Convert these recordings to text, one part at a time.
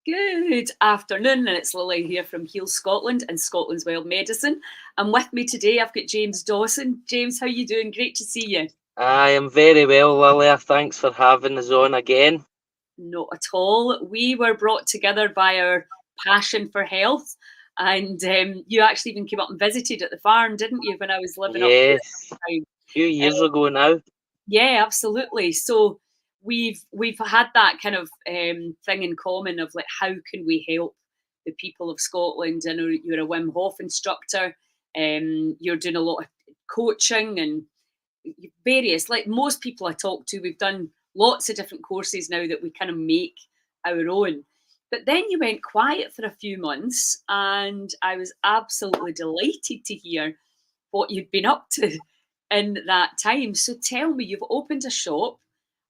Good afternoon, and it's Lily here from Heal Scotland and Scotland's Wild Medicine. And with me today, I've got James Dawson. James, how you doing? Great to see you. I am very well, Lilia. Thanks for having us on again. Not at all. We were brought together by our passion for health, and you actually even came up and visited at the farm, didn't you, when I was living up here Yes, at the time? a few years ago now. Yeah, absolutely. So we've had that kind of thing in common of like how can we help the people of Scotland? I know you're a Wim Hof instructor. You're doing a lot of coaching and various, like most people I talk to, we've done lots of different courses now that we kind of make our own. But then you went quiet for a few months, and I was absolutely delighted to hear what you'd been up to in that time. So tell me, you've opened a shop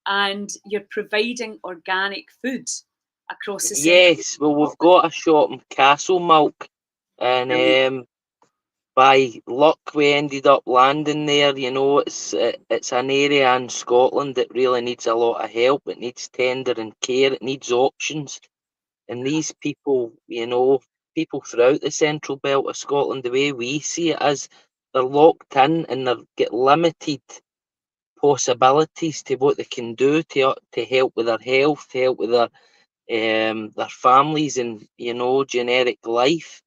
and you're providing organic food across the central. Yes, well, we've got a shop in Castle Milk, and Brilliant. by luck we ended up landing there. It's an area in Scotland that really needs a lot of help. It needs tender and care. It needs options. And these people, people throughout the central belt of Scotland, the way we see it is they're locked in and they've got limited possibilities to what they can do to help with their health, to help with their families and generic life.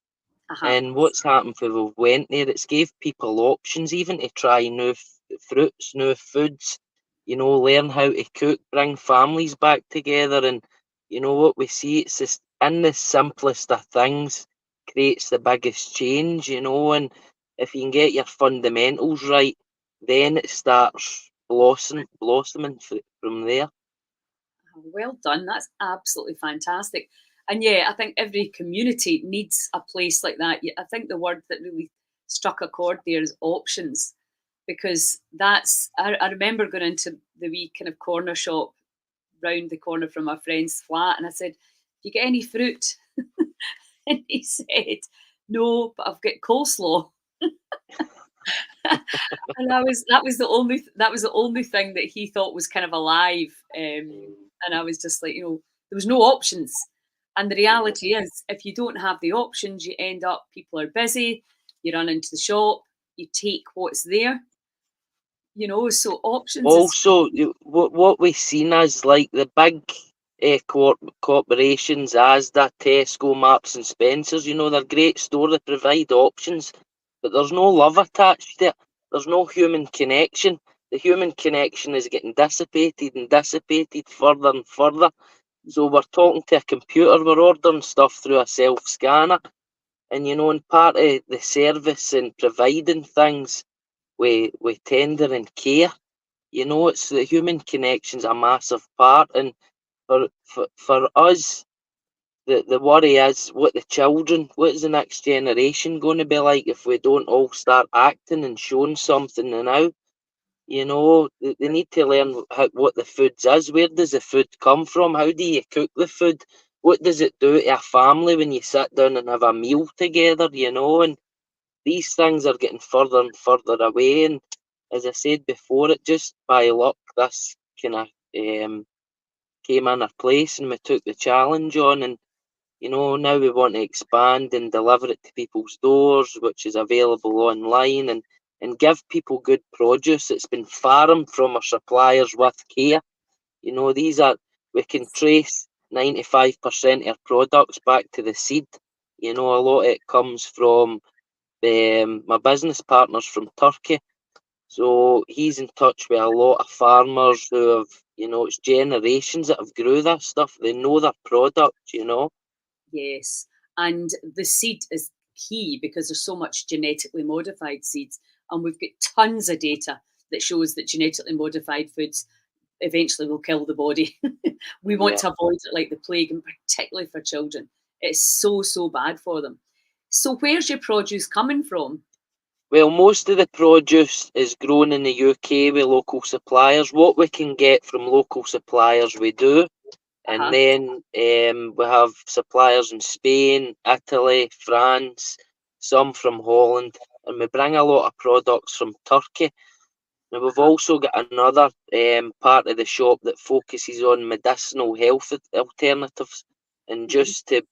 Uh-huh. And what's happened when we went there? It's gave people options, even to try new fruits, new foods. Learn how to cook, bring families back together, and what we see. It's just in the simplest of things creates the biggest change. And if you can get your fundamentals right, then it starts blossoming from there. Well done. That's absolutely fantastic. And yeah, I think every community needs a place like that. I think the word that really struck a chord there is options, because I remember going into the wee kind of corner shop round the corner from my friend's flat, and I said, "Do you get any fruit?" And he said, "No, but I've got coleslaw." And that was the only thing that he thought was kind of alive. And I was just like, there was no options. And the reality is, if you don't have the options, you end up, people are busy, you run into the shop, you take what's there, so options is Also, what we've seen is like the big corporations, Asda, Tesco, Marks and Spencers. They're a great store. They provide options, but there's no love attached to it. There's no human connection. The human connection is getting dissipated further and further. So we're talking to a computer. We're ordering stuff through a self scanner, and part of the service and providing things with tender and care. It's the human connection's a massive part, and for us, the worry is what is the next generation going to be like if we don't all start acting and showing something now? They need to learn what the foods is. Where does the food come from? How do you cook the food? What does it do to a family when you sit down and have a meal together? And these things are getting further and further away. And as I said before, it just by luck this kind of came in our place, and we took the challenge on. And now we want to expand and deliver it to people's doors, which is available online, and give people good produce. It's been farmed from our suppliers with care. These are we can trace 95% of our products back to the seed. A lot of it comes from my business partner's from Turkey, so he's in touch with a lot of farmers who have, it's generations that have grew that stuff. They know their product. yes. And the seed is key because there's so much genetically modified seeds, and we've got tons of data that shows that genetically modified foods eventually will kill the body. We want Yeah. to avoid it like the plague, and particularly for children. It's so, so bad for them. So, where's your produce coming from? Well, most of the produce is grown in the UK with local suppliers. What we can get from local suppliers, we do. And Uh-huh. then we have suppliers in Spain, Italy, France, some from Holland, and we bring a lot of products from Turkey. Now, we've Uh-huh. also got another part of the shop that focuses on medicinal health alternatives. And just to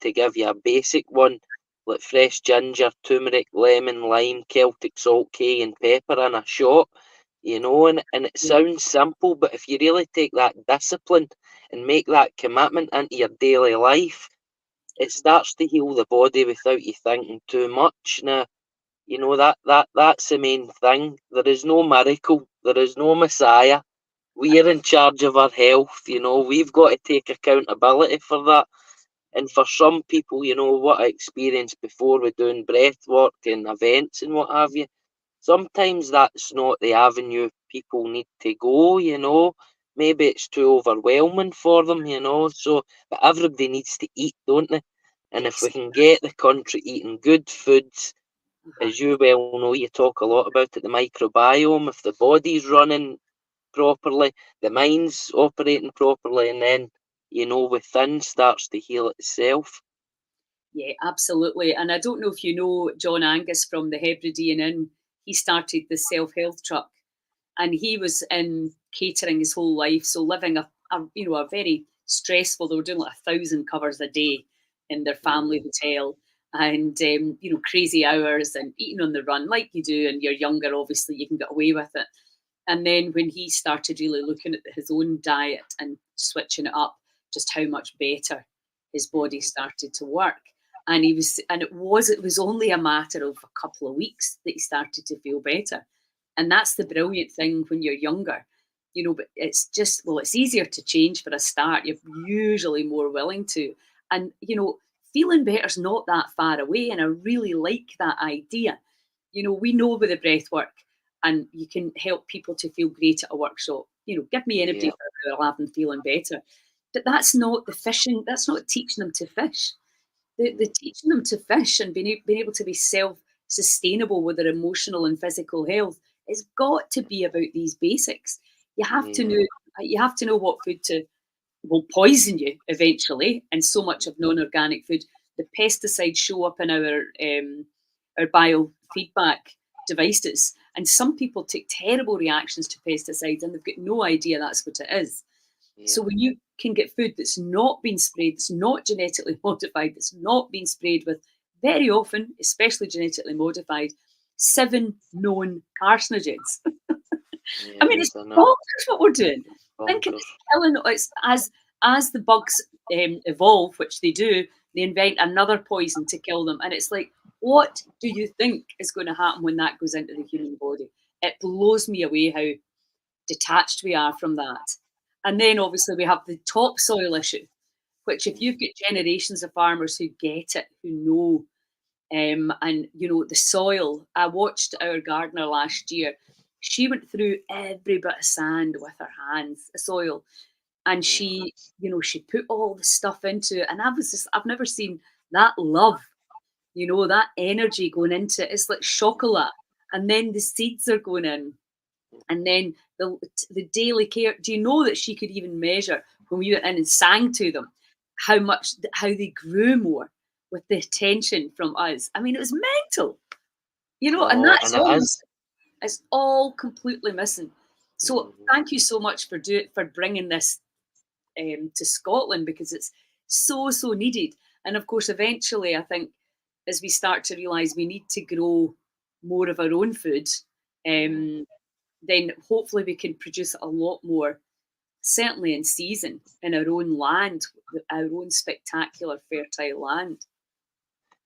give you a basic one, like fresh ginger, turmeric, lemon, lime, Celtic salt, cayenne pepper in a shot, and it sounds simple, but if you really take that discipline and make that commitment into your daily life, it starts to heal the body without you thinking too much. Now, that's the main thing. There is no miracle. There is no messiah. We are in charge of our health. We've got to take accountability for that. And for some people, what I experienced before with doing breath work and events and what have you, sometimes that's not the avenue people need to go. Maybe it's too overwhelming for them, so, but everybody needs to eat, don't they? And if we can get the country eating good foods, as you well know, you talk a lot about it, the microbiome, if the body's running properly, the mind's operating properly, and then, within starts to heal itself. Yeah, absolutely. And I don't know if you know John Angus from the Hebridean Inn. He started the self-help truck, and he was in catering his whole life, so living a very stressful. They were doing like 1,000 covers a day in their family hotel, and crazy hours and eating on the run like you do. And you're younger, obviously, you can get away with it. And then when he started really looking at his own diet and switching it up, just how much better his body started to work. And it was only a matter of a couple of weeks that he started to feel better. And that's the brilliant thing when you're younger, but it's just, well, it's easier to change for a start. You're usually more willing to. And, feeling better is not that far away. And I really like that idea. We know with the breath work, and you can help people to feel great at a workshop. Give me anybody for an hour, I'll have them feeling better. But that's not the fishing. That's not teaching them to fish. The teaching them to fish and being able to be self-sustainable with their emotional and physical health has got to be about these basics. You have to know. You have to know what food will poison you eventually, and so much of non-organic food. The pesticides show up in our biofeedback devices, and some people take terrible reactions to pesticides, and they've got no idea that's what it is. So when you can get food that's not been sprayed, that's not genetically modified, that's not been sprayed with, very often, especially genetically modified, 7 known carcinogens. I mean, it's bonkers what we're doing. Think it's killing. It's as the bugs evolve, which they do, they invent another poison to kill them, and it's like, what do you think is going to happen when that goes into the human body? It blows me away how detached we are from that. And then obviously we have the topsoil issue, which if you've got generations of farmers who get it, who know, and the soil. I watched our gardener last year. She went through every bit of sand with her hands, soil, and she put all the stuff into it. And I've never seen that love, that energy going into it. It's like chocolate, and then the seeds are going in. And then the daily care. Do you know that she could even measure when we went in and sang to them how they grew more with the attention from us? I mean, it was mental, and that's it's all completely missing. So thank you so much for bringing this to Scotland, because it's so needed. And of course, eventually, I think as we start to realise we need to grow more of our own food. Then hopefully we can produce a lot more, certainly in season, in our own land, our own spectacular fertile land.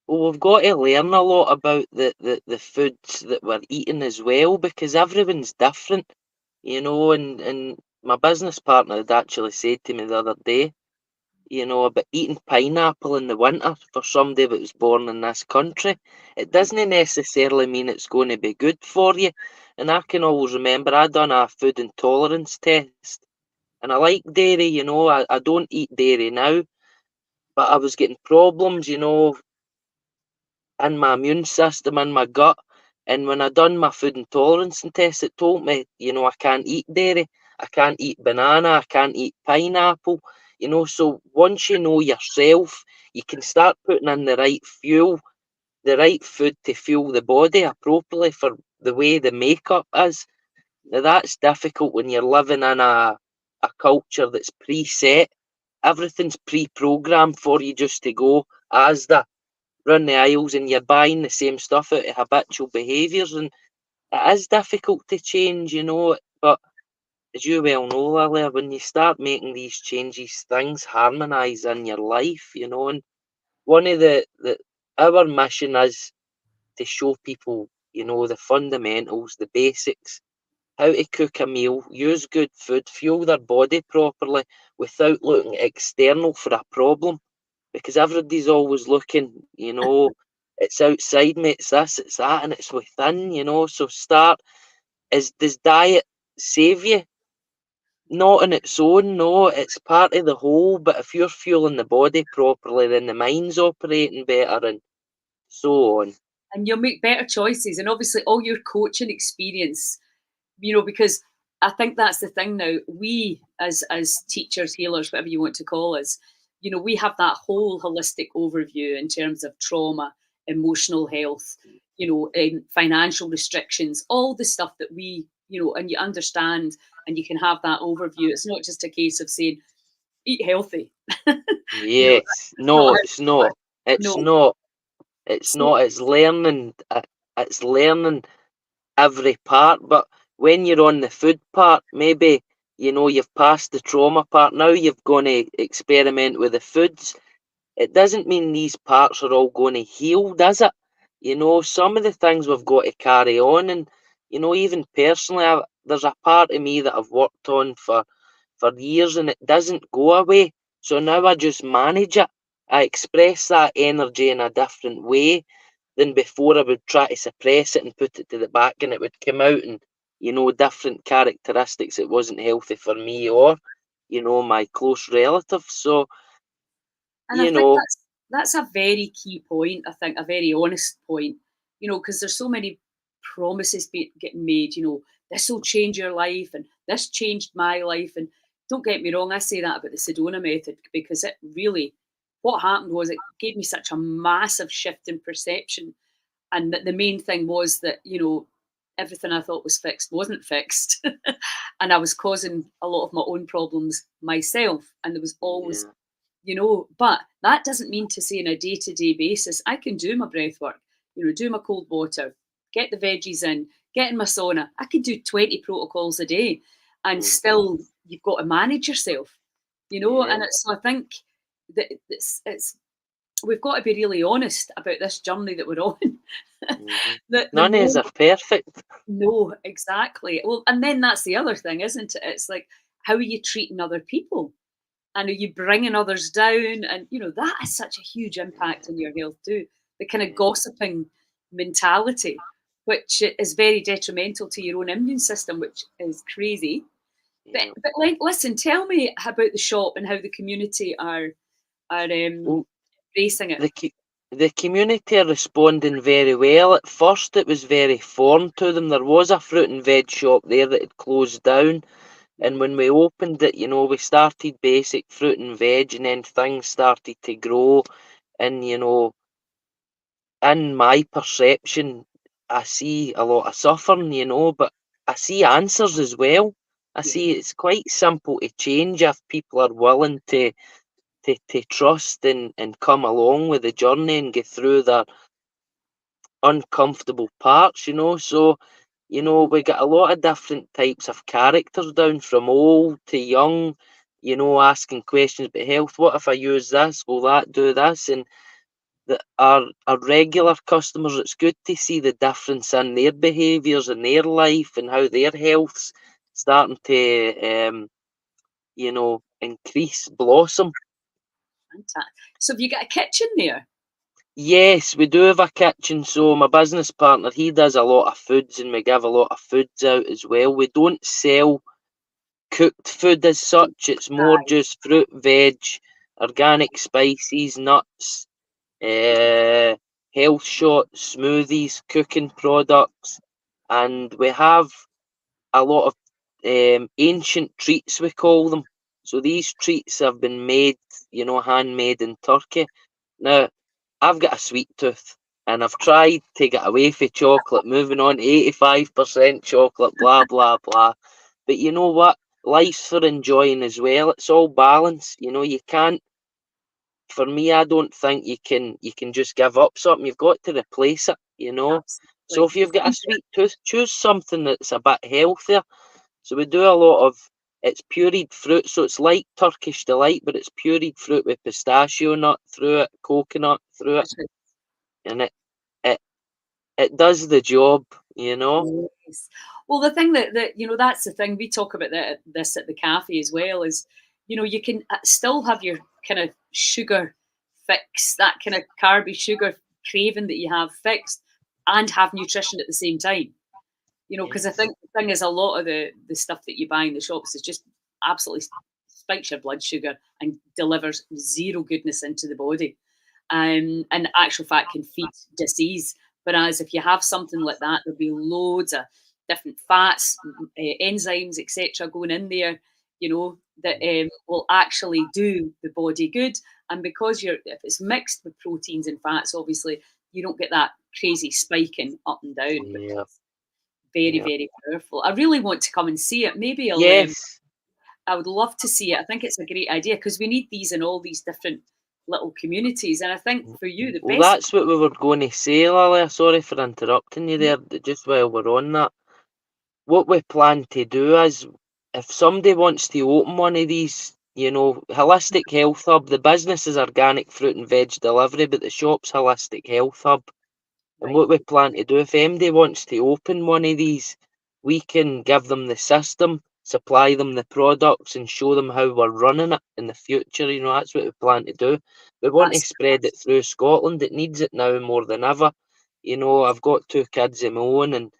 Well, we've got to learn a lot about the foods that we're eating as well, because everyone's different, and my business partner had actually said to me the other day, about eating pineapple in the winter for somebody that was born in this country. It doesn't necessarily mean it's going to be good for you. And I can always remember I done a food intolerance test. And I like dairy, I don't eat dairy now. But I was getting problems, in my immune system, in my gut. And when I done my food intolerance test, it told me, I can't eat dairy. I can't eat banana. I can't eat pineapple. So once you know yourself, you can start putting in the right fuel, the right food to fuel the body appropriately for the way the makeup is. Now that's difficult when you're living in a culture that's preset, everything's pre-programmed for you just to go as the run the aisles, and you're buying the same stuff out of habitual behaviours, and it is difficult to change, but as you well know, Lilia, when you start making these changes, things harmonise in your life, and one of our mission is to show people, the fundamentals, the basics, how to cook a meal, use good food, fuel their body properly without looking external for a problem. Because everybody's always looking, it's outside me, it's this, it's that, and it's within, So does diet save you? Not on its own, no, it's part of the whole, but if you're fueling the body properly, then the mind's operating better and so on. And you'll make better choices. And obviously all your coaching experience, because I think that's the thing now. We as teachers, healers, whatever you want to call us, we have that whole holistic overview in terms of trauma, emotional health, financial restrictions, all the stuff that we, and you understand and you can have that overview. It's not just a case of saying, eat healthy. Yes, no, it's not. It's No. not. It's not. It's learning. It's learning every part. But when you're on the food part, maybe you've passed the trauma part. Now you've gone to experiment with the foods. It doesn't mean these parts are all going to heal, does it? Some of the things we've got to carry on, and even personally, there's a part of me that I've worked on for years, and it doesn't go away. So now I just manage it. I express that energy in a different way than before. I would try to suppress it and put it to the back, and it would come out in, different characteristics. It wasn't healthy for me or, my close relatives. So, And I think that's a very key point. I think a very honest point, because there's so many promises getting made. This will change your life, and this changed my life. And don't get me wrong, I say that about the Sedona method because it really, what happened was it gave me such a massive shift in perception, and that the main thing was that everything I thought was fixed wasn't fixed, and I was causing a lot of my own problems myself, and there was always. But that doesn't mean to say on a day-to-day basis, I can do my breath work, do my cold water, get the veggies in, get in my sauna. I could do 20 protocols a day and still you've got to manage yourself, and so I think that it's we've got to be really honest about this journey that we're on. None of us are perfect. No, exactly. Well, and then that's the other thing, isn't it? It's like, how are you treating other people? And are you bringing others down? And, that has such a huge impact on your health too. The kind of gossiping mentality, which is very detrimental to your own immune system, which is crazy. Yeah. But like, listen, tell me about the shop and how the community are embracing it. The community are responding very well. At first, it was very foreign to them. There was a fruit and veg shop there that had closed down. And when we opened it, we started basic fruit and veg, and then things started to grow. And, in my perception, I see a lot of suffering, but I see answers as well. I see it's quite simple to change if people are willing to trust and come along with the journey and get through their uncomfortable parts, So, we got a lot of different types of characters down, from old to young, asking questions about health. What if I use this? Will that do this? And our regular customers, it's good to see the difference in their behaviours and their life and how their health's starting to, increase, blossom. Fantastic. So have you got a kitchen there? Yes, we do have a kitchen. So my business partner, he does a lot of foods, and we give a lot of foods out as well. We don't sell cooked food as such. It's more just fruit, veg, organic spices, nuts, health shots, smoothies, cooking products, and we have a lot of ancient treats, we call them. So these treats have been made, handmade in Turkey. Now, I've got a sweet tooth, and I've tried to get away from chocolate, moving on 85% chocolate, blah, blah, blah. But you know what? life's for enjoying as well. It's all balance. You know, you can't. For me, I don't think you can just give up something. You've got to replace it. You know. So Absolutely. if you've got a sweet tooth, choose something that's a bit healthier. So we do a lot of. It's pureed fruit, so it's like Turkish delight, but it's pureed fruit with pistachio nut through it, coconut through it, and it it does the job. You know. Yes. Well, the thing that that's the thing we talk about this at the cafe as well is, you can still have your kind of sugar fix, that kind of carby sugar craving that you have fixed, and have nutrition at the same time. Because I Yes. think the thing is, a lot of the stuff that you buy in the shops is just absolutely spikes your blood sugar and delivers zero goodness into the body, and actual fact can feed disease. Whereas if you have something like that, there'll be loads of different fats, enzymes, etc., going in there, that will actually do the body good. And because if it's mixed with proteins and fats, obviously you don't get that crazy spiking up and down, which Yeah. is very, Yeah. very powerful. I really want to come and see it. Maybe Yes. I would love to see it. I think it's a great idea because we need these in all these different little communities. And I think for you, the Well, best. that's what we were going to say, Lily. Sorry for interrupting you Mhm. there. Just while we're on that, what we plan to do is, if somebody wants to open one of these, holistic health hub, the business is organic fruit and veg delivery, but the shop's holistic health hub. And Right. what we plan to do, if anybody wants to open one of these, we can give them the system, supply them the products, and show them how we're running it in the future. That's what we plan to do. We want to That's spread it through Scotland. It needs it now more than ever. I've got two kids of my own, and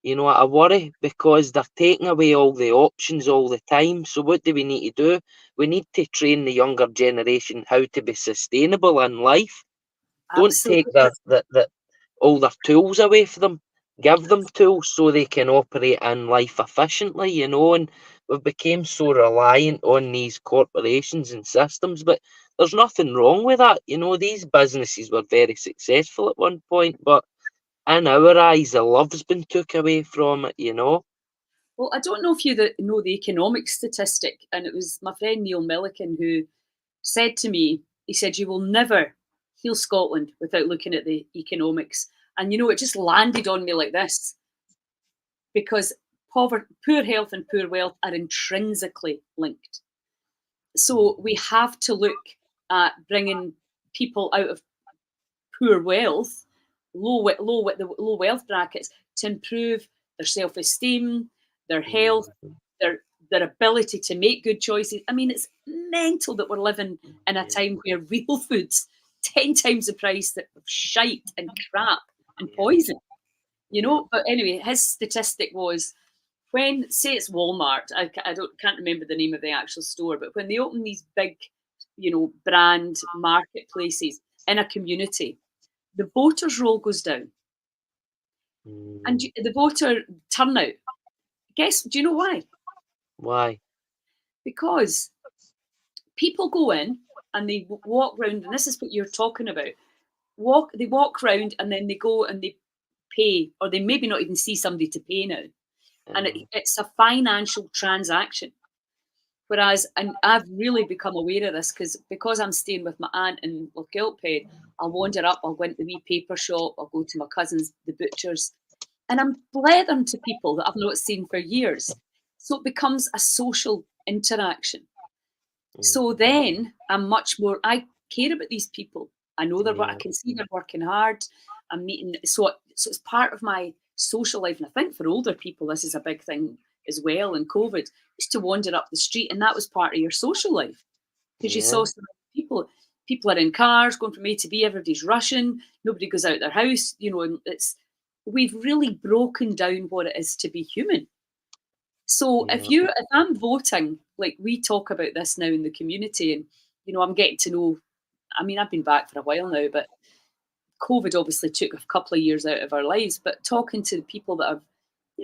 I worry because they're taking away all the options all the time. So what do we need to do? We need to train the younger generation how to be sustainable in life. Don't take absolutely. all their tools away from them. Give them tools so they can operate in life efficiently, and we've become so reliant on these corporations and systems, but there's nothing wrong with that. These businesses were very successful at one point, but in our eyes, the love's been took away from it. Well, I don't know if you know the economic statistic, and it was my friend Neil Milliken who said to me, he said, "You will never heal Scotland without looking at the economics." And it just landed on me like this because poor health and poor wealth are intrinsically linked. So we have to look at bringing people out of poor wealth, the low wealth brackets, to improve their self esteem, their health, Mhm. their ability to make good choices. I mean, it's mental that we're living in a Yeah, time where real food's 10 times the price of shite and crap and yeah, poison. yeah. But anyway, his statistic was when, say it's Walmart, I can't remember the name of the actual store, but when they open these big, brand marketplaces in a community, the voters' roll goes down, and Mm. the voter turnout. Do you know why? Why? Because people go in and they walk round, and this is what you're talking about. They walk round, and then they go and they pay, or they maybe not even see somebody to pay now, and Uh, it's a financial transaction. Whereas, and I've really become aware of this because I'm staying with my aunt in Lochgilphead, I'll wander up, I'll go into the wee paper shop, I'll go to my cousin's, the butcher's, and I'm blethering to people that I've not seen for years. So it becomes a social interaction. So mm, then I care about these people. I know I yeah, can see they're working hard. I'm meeting, so it's part of my social life. And I think for older people, this is a big thing as well in COVID, is to wander up the street. And that was part of your social life because you saw yeah, so many people. People are in cars going from A to B, everybody's rushing, nobody goes out their house, and we've really broken down what it is to be human. So yeah, if I'm voting, like we talk about this now in the community, and I'm getting to know. I mean, I've been back for a while now, but COVID obviously took a couple of years out of our lives. But talking to the people that have,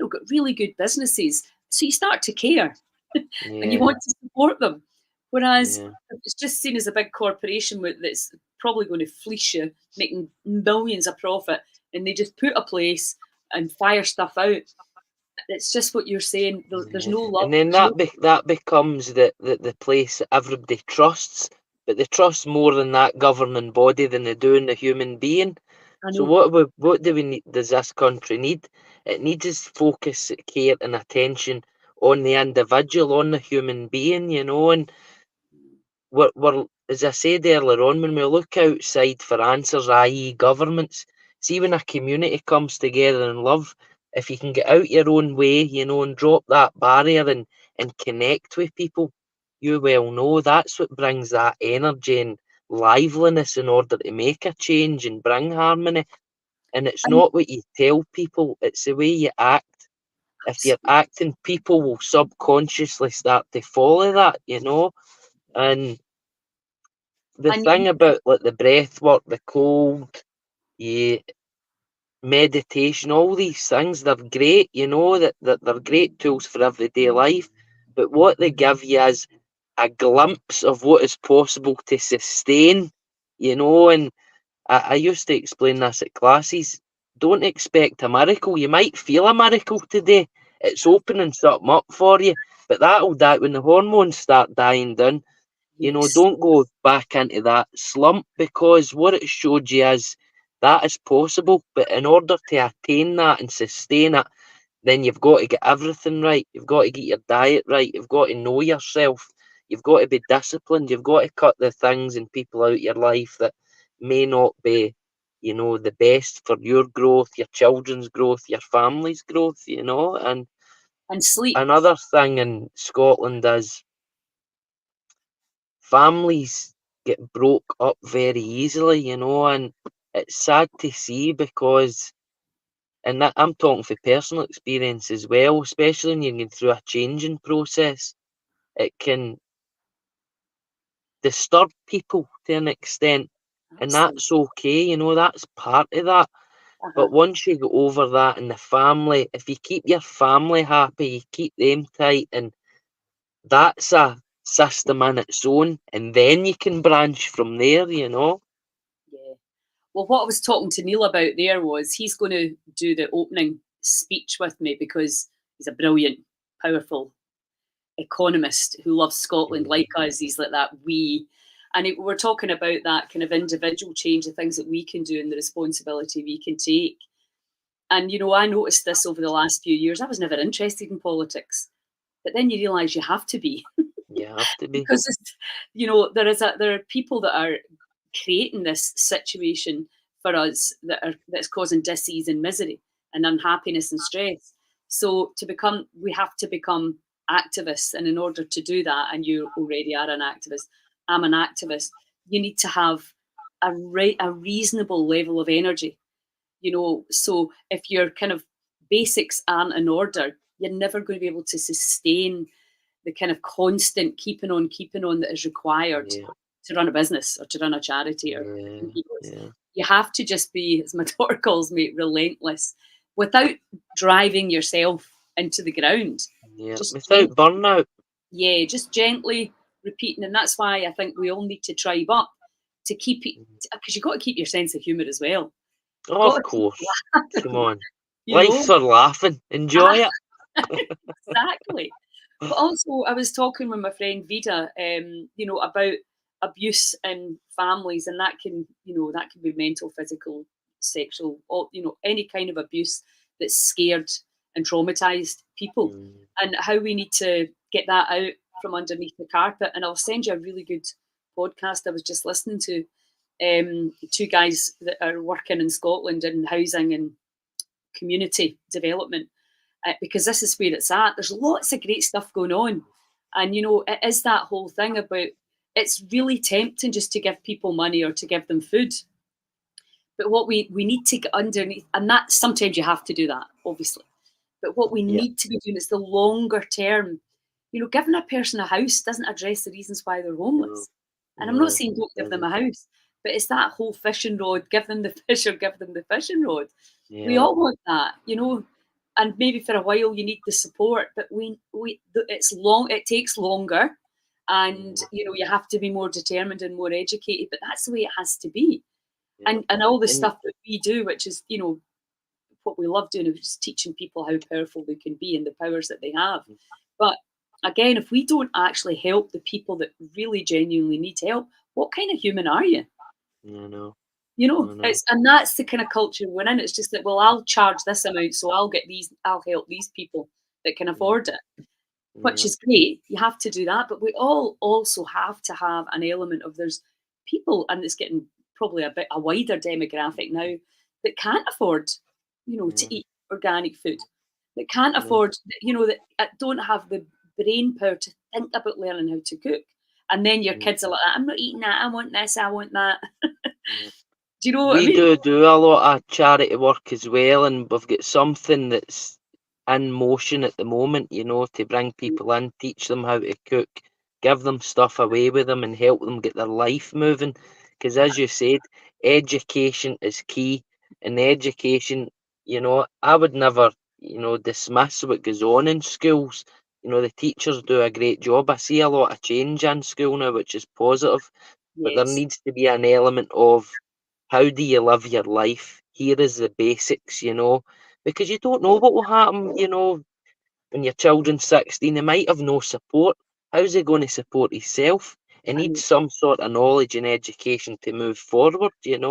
got really good businesses, so you start to care and you yeah, want to support them. Whereas yeah, if it's just seen as a big corporation that's probably going to fleece you, making millions of profit, and they just put a place and fire stuff out. It's just what you're saying. There's no love. And then There's no, that becomes the place that everybody trusts, but they trust more in that governing body than they do in the human being. I So know. what do we need? Does this country need? It needs us focus, care, and attention on the individual, on the human being, and we're as I said earlier on, when we look outside for answers, i.e., governments, see when a community comes together in love, if you can get out your own way, and drop that barrier and connect with people, you well know that's what brings that energy and liveliness in order to make a change and bring harmony. And it's And not what you tell people, it's the way you act. If you're acting, people will subconsciously start to follow that. And the and thing about like the breath work, the cold, yeah, meditation, all these things, they're great, that they're great tools for everyday life. But what they give you is a glimpse of what is possible to sustain, and I used to explain this at classes. Don't expect a miracle. You might feel a miracle today. It's opening something up for you, but that'll die when the hormones start dying down. yes, Don't go back into that slump, because what it showed you is that is possible. But in order to attain that and sustain it, then you've got to get everything right. You've got to get your diet right. You've got to know yourself. You've got to be disciplined. You've got to cut the things and people out of your life that may not be, the best for your growth, your children's growth, your family's growth. And and sleep. another thing in Scotland is families get broke up very easily, and it's sad to see because, and that, I'm talking for personal experience as well, especially when you're going through a changing process, it can disturb people to an extent, and Absolutely. that's okay, that's part of that. Uh-huh. But once you get over that in the family, if you keep your family happy, you keep them tight, and that's a system in its own, and then you can branch from there. Yeah. Well, what I was talking to Neil about there was he's going to do the opening speech with me because he's a brilliant, powerful economist who loves Scotland like us. He's like that and we're talking about that kind of individual change, the things that we can do and the responsibility we can take. And, I noticed this over the last few years. I was never interested in politics, but then you realise you have to be You have to be. because, there are people that are creating this situation for us that's causing disease and misery and unhappiness and stress. So we have to become activists, and in order to do that, and you already are an activist, I'm an activist. You need to have a reasonable level of energy. So if your kind of basics aren't in order, you're never going to be able to sustain the kind of constant keeping on that is required Yeah, to run a business or to run a charity or yeah, yeah, you have to just be, as my daughter calls me, relentless without driving yourself into the ground. yeah. Just Without burnout. just gently repeating. And that's why I think we all need to tribe up to keep it, because you've got to keep your sense of humour as well. You've Oh, got of to keep course. Come laughing, on. you Life's know? for laughing. Enjoy it. Exactly. But also, I was talking with my friend Vida, about abuse in families, and that can be mental, physical, sexual, or any kind of abuse that's scared and traumatized people, Mm, and how we need to get that out from underneath the carpet. And I'll send you a really good podcast I was just listening to. Two guys that are working in Scotland in housing and community development, because this is where it's at. There's lots of great stuff going on. And, it is that whole thing about it's really tempting just to give people money or to give them food. But what we need to get underneath, and that sometimes you have to do that, obviously. But what we yeah, need to be doing is the longer term. Giving a person a house doesn't address the reasons why they're no, homeless. And I'm not no, saying don't it give them a doesn't. house, but it's that whole fishing rod, give them the fish or give them the fishing rod. We Yeah, all want that. And maybe for a while you need the support, but it takes longer, and mm, you have to be more determined and more educated. But that's the way it has to be. yeah. And all the And stuff that we do, which is what we love doing is just teaching people how powerful they can be and the powers that they have. But again, if we don't actually help the people that really genuinely need help, what kind of human are you? I know. You know, I know. it's, and that's the kind of culture we're in. It's just that, well, I'll charge this amount, so I'll help these people that can afford it, which Yeah. is great. You have to do that, but we all also have to have an element of there's people, and it's getting probably a bit a wider demographic now that can't afford, Yeah. to eat organic food, that can't I know. afford, that don't have the brain power to think about learning how to cook. And then your Yeah. kids are like, I'm not eating that. I want this. I want that. Yeah. Do you know what I We mean? do a lot of charity work as well, and we've got something that's in motion at the moment, to bring people in, teach them how to cook, give them stuff away with them, and help them get their life moving. Because as you said, education is key, and education, I would never, dismiss what goes on in schools. The teachers do a great job. I see a lot of change in school now, which is positive, but there Yes. needs to be an element of how do you live your life? Here is the basics, because you don't know what will happen, when your children's 16, they might have no support. How's he going to support himself? He I needs know. some sort of knowledge and education to move forward, and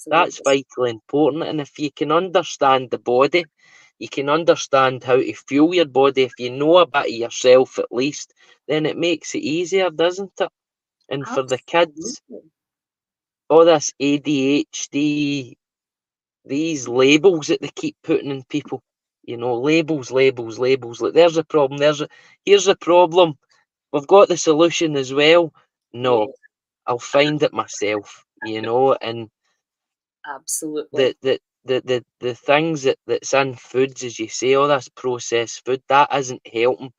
that's Absolutely. vitally important. And if you can understand the body, you can understand how to fuel your body, if you know a bit of yourself at least, then it makes it easier, doesn't it? And for the kids, Absolutely. all this ADHD, these labels that they keep putting in people, labels, labels, labels. Like there's a problem. Here's a problem. We've got the solution as well. No, Yes. I'll find it myself. And Absolutely. the things that's in foods, as you say, all this processed food, that isn't helping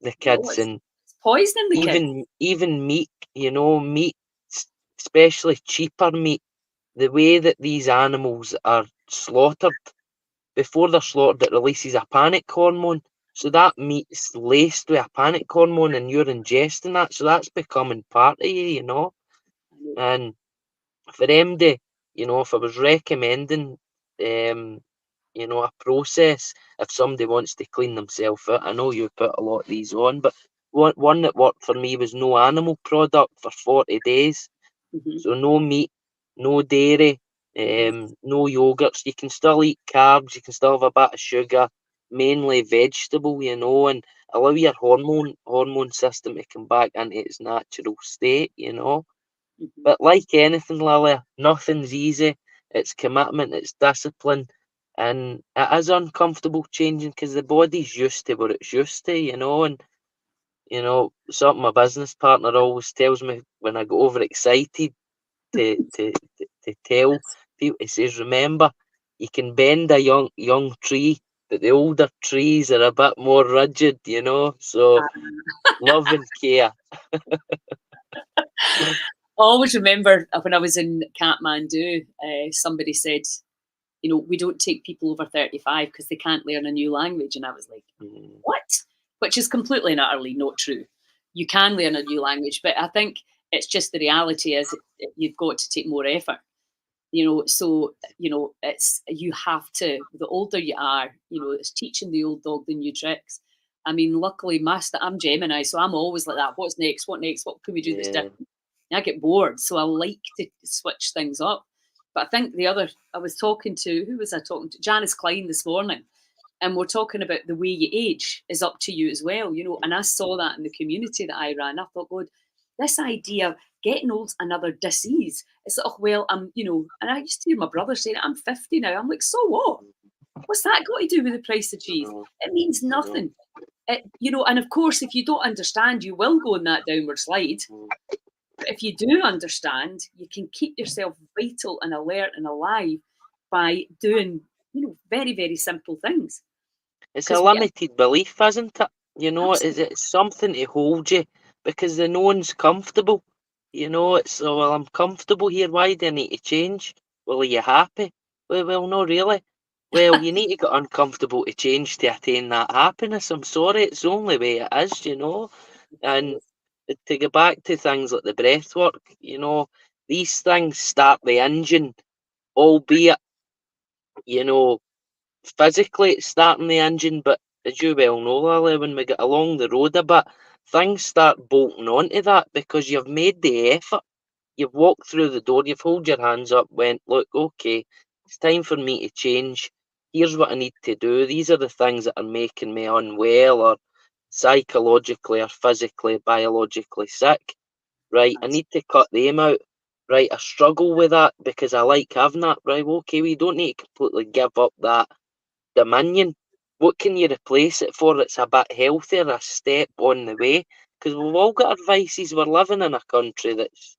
the No, kids. And it's poisoning the kid. even meat, meat, especially cheaper meat, the way that these animals are slaughtered. Before they're slaughtered, it releases a panic hormone. So that meat's laced with a panic hormone and you're ingesting that. So that's becoming part of you. I know. And for MD, if I was recommending, a process, if somebody wants to clean themselves out, I know you put a lot of these on, but one that worked for me was no animal product for 40 days. Mhm. So no meat, no dairy, Yes. no yogurts. You can still eat carbs, you can still have a bit of sugar, mainly vegetable, and allow your hormone system to come back into its natural state. Mhm. But like anything, Lilia, nothing's easy. It's commitment, it's discipline, and it is uncomfortable changing because the body's used to what it's used to. And something my business partner always tells me when I get overexcited to tell people. He says, remember, you can bend a young tree, but the older trees are a bit more rigid. So love and care. I always remember when I was in Kathmandu, somebody said, we don't take people over 35 because they can't learn a new language. And I was like, Mm, what? Which is completely and utterly not true. You can learn a new language, but I think it's just the reality is you've got to take more effort. So it's you have to. The older you are, it's teaching the old dog the new tricks. I mean, luckily, I'm Gemini, so I'm always like that. What's next? What next? What can we do that's yeah, different? And I get bored, so I like to switch things up. But I think I was talking to, who was I talking to? Janice Klein this morning, and we're talking about the way you age is up to you as well. And I saw that in the community that I ran. I thought, God, this idea of getting old's another disease. It's like, oh, well, and I used to hear my brother saying, I'm 50 now. I'm like, so what? What's that got to do with the price of I cheese? know, It means I know. nothing. And of course, if you don't understand, you will go on that downward slide. Mm. But if you do understand, you can keep yourself vital and alert and alive by doing, very, very simple things. It's a Because we limited belief, isn't it? absolutely, It's something to hold you because the known's comfortable. It's, oh, well, I'm comfortable here. Why do I need to change? Well, are you happy? Well, no, really. Well, you need to get uncomfortable to change to attain that happiness. I'm sorry, it's the only way it is. And to go back to things like the breath work, these things start the engine, albeit you know, physically it's starting the engine, but as you well know, Lily, when we get along the road a bit, things start bolting onto that because you've made the effort. You've walked through the door, you've held your hands up, went, look, okay, it's time for me to change. Here's what I need to do. These are the things that are making me unwell or psychologically or physically, biologically sick. Right, I need to cut them out. Right, I struggle with that because I like having that. Right, okay, we don't need to completely give up that dominion. What can you replace it for that's a bit healthier, a step on the way? Because we've all got our vices. We're living in a country that's,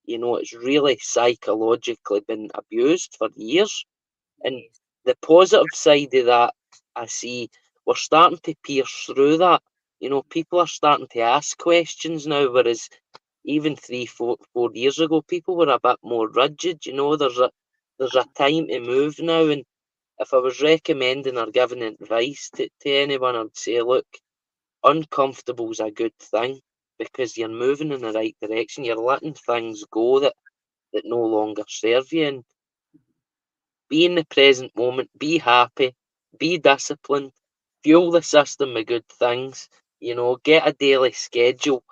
it's really psychologically been abused for years. And Yes. the positive side of that, I see, we're starting to pierce through that. People are starting to ask questions now, whereas even 3, 4 years ago, people were a bit more rigid. There's a time to move now, and if I was recommending or giving advice to anyone, I'd say, look, uncomfortable's a good thing because you're moving in the right direction. You're letting things go that no longer serve you, and be in the present moment, be happy, be disciplined, fuel the system with good things, get a daily schedule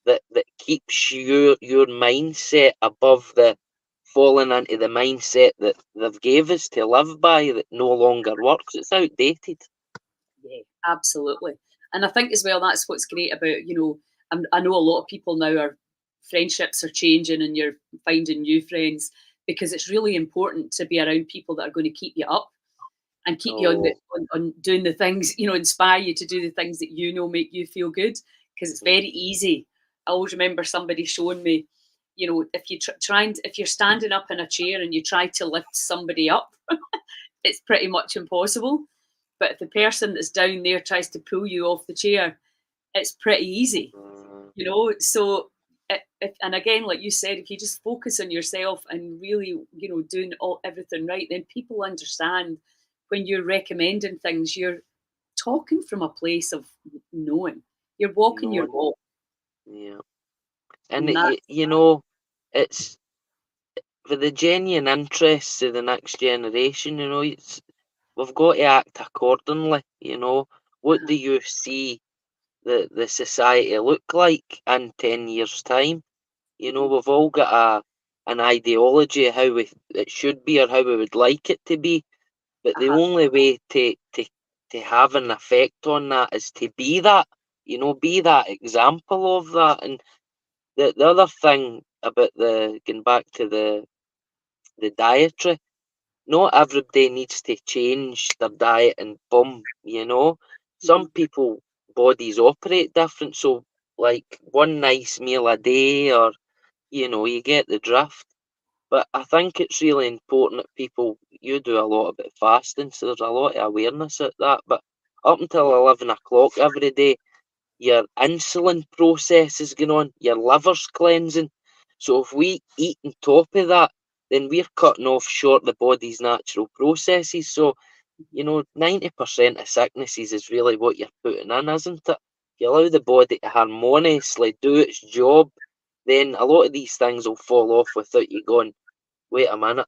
that keeps your mindset above the falling into the mindset that they've gave us to live by that no longer works. It's outdated. Yeah, absolutely. And I think as well, that's what's great about, I know a lot of people now are friendships are changing and you're finding new friends because it's really important to be around people that are going to keep you up and keep you Oh, on doing the things, inspire you to do the things that make you feel good. Because it's very easy. I always remember somebody showing me, if you if you're standing up in a chair and you try to lift somebody up, it's pretty much impossible. But if the person that's down there tries to pull you off the chair, it's pretty easy, So, and again, like you said, if you just focus on yourself and really, doing everything right, then people understand when you're recommending things, you're talking from a place of knowing. You're walking no your one. walk, Yeah. And, and that it's for the genuine interests of the next generation, we've got to act accordingly, What do you see the society look like in 10 years' time? We've all got an ideology of how it should be or how we would like it to be, but the only way to have an effect on that is to be that, be that example of that. And the other thing about getting back to the dietary, not everybody needs to change their diet and boom, Some people bodies operate different, so like one nice meal a day or you get the drift. But I think it's really important that you do a lot about fasting, so there's a lot of awareness at that. But up until 11 o'clock every day, your insulin process is going on, your liver's cleansing. So if we eat on top of that, then we're cutting off short the body's natural processes. So, 90% of sicknesses is really what you're putting in, isn't it? If you allow the body to harmoniously do its job, then a lot of these things will fall off without you going, wait a minute.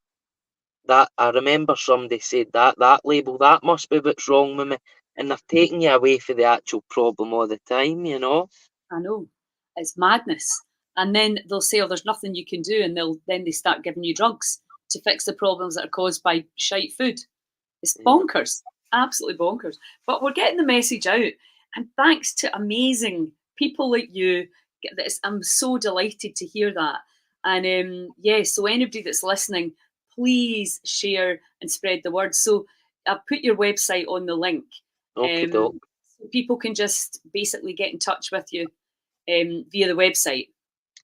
That I remember somebody said that label, that must be what's wrong with me. And they're taking you away from the actual problem all the time. I know. It's madness. And then they'll say, oh, there's nothing you can do. And then they start giving you drugs to fix the problems that are caused by shite food. It's Yeah. bonkers. Absolutely bonkers. But we're getting the message out. And thanks to amazing people like you, I'm so delighted to hear that. And so anybody that's listening, please share and spread the word. So I've put your website on the link. Okay, doc. So people can just basically get in touch with you via the website.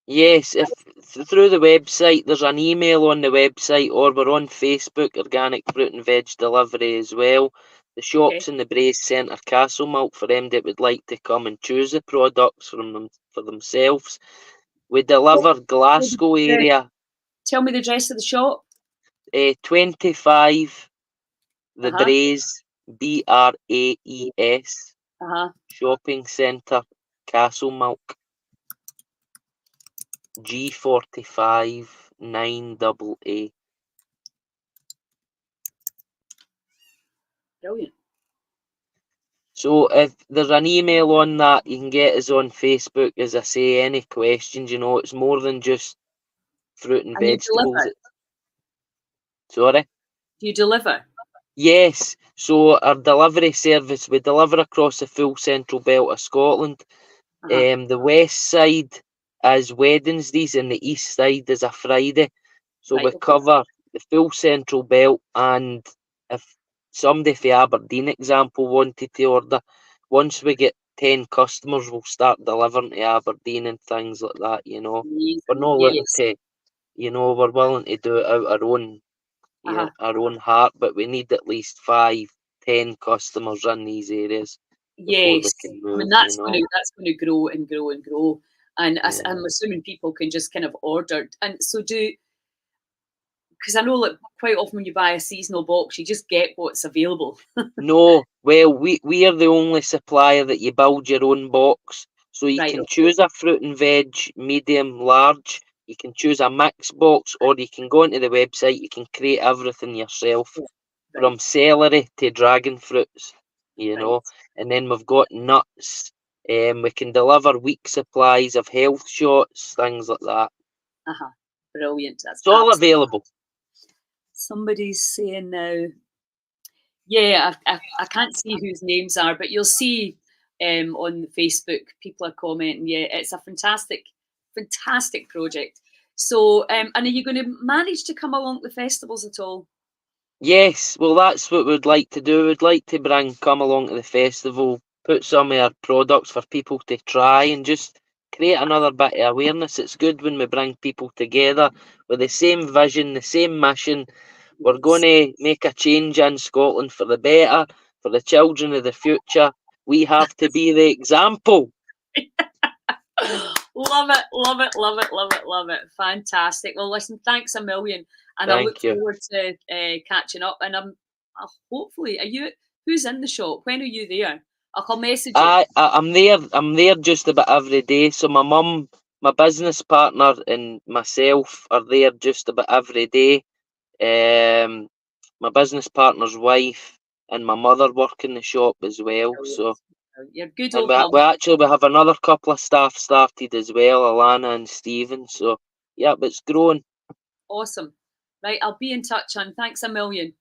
Yes, if through the website, there's an email on the website, or we're on Facebook, Organic Fruit and Veg Delivery as well. The Okay. shops in the Braes Centre, Castlemilk, for them that would like to come and choose the products for themselves. We deliver Glasgow area, Tell me the address of the shop. 25 Uh the huh. Braes, BRAES, Uh huh. shopping centre, Castlemilk, G45 9AA. Brilliant. So if there's an email on that, you can get us on Facebook. As I say, any questions, you know, it's more than just fruit and And you vegetables. deliver? Sorry? Do you deliver? Yes, so our delivery service, we deliver across the full central belt of Scotland. The west side is Wednesdays and the east side is a Friday. So Right, we okay. cover the full central belt, and if somebody for Aberdeen example wanted to order, once we get 10 customers, we'll start delivering to Aberdeen and things like that, you know. We're Amazing. not looking Yes. to, you know, we're willing to do it out our own, our own heart, but we need at least 5, 10 customers in these areas before we Yes. can I mean, move, you that's know. gonna grow and grow and grow. And I'm Yeah. assuming people can just kind of order. And so because I know, like, quite often when you buy a seasonal box, you just get what's available. No, well, we are the only supplier that you build your own box. So you Right, can okay. choose a fruit and veg, medium, large. You can choose a mixed box, or you can go onto the website. You can create everything yourself, Yeah. from Right, celery to dragon fruits, you right. know. And then we've got nuts. We can deliver week supplies of health shots, things like that. Brilliant. That's It's all absolutely. available. Somebody's saying now. Yeah, I can't see whose names are, but you'll see on Facebook people are commenting. Yeah, it's a fantastic project. So, and are you going to manage to come along to the festivals at all? Yes, well, that's what we'd like to do. We'd like to come along to the festival, put some of our products for people to try, and just create another bit of awareness. It's good when we bring people together with the same vision, the same mission. We're going Yes. to make a change in Scotland for the better, for the children of the future. We have to be the example. Love it, love it, love it, love it, love it. Fantastic. Well, listen, thanks a million, and I look Thank you. forward to catching up. And hopefully, who's in the shop? When are you there? I'll message you. I'm there. I'm there just about every day. So my mum, my business partner, and myself are there just about every day. My business partner's wife and my mother work in the shop as well. So, You're good and old mum. we have another couple of staff started as well, Alana and Stephen. So, yeah, but it's growing. Awesome. Right, I'll be in touch, and thanks a million. And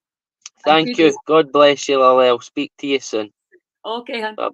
Thank good. you. God bless you, Lily. I'll speak to you soon. Okay, hun. Bye.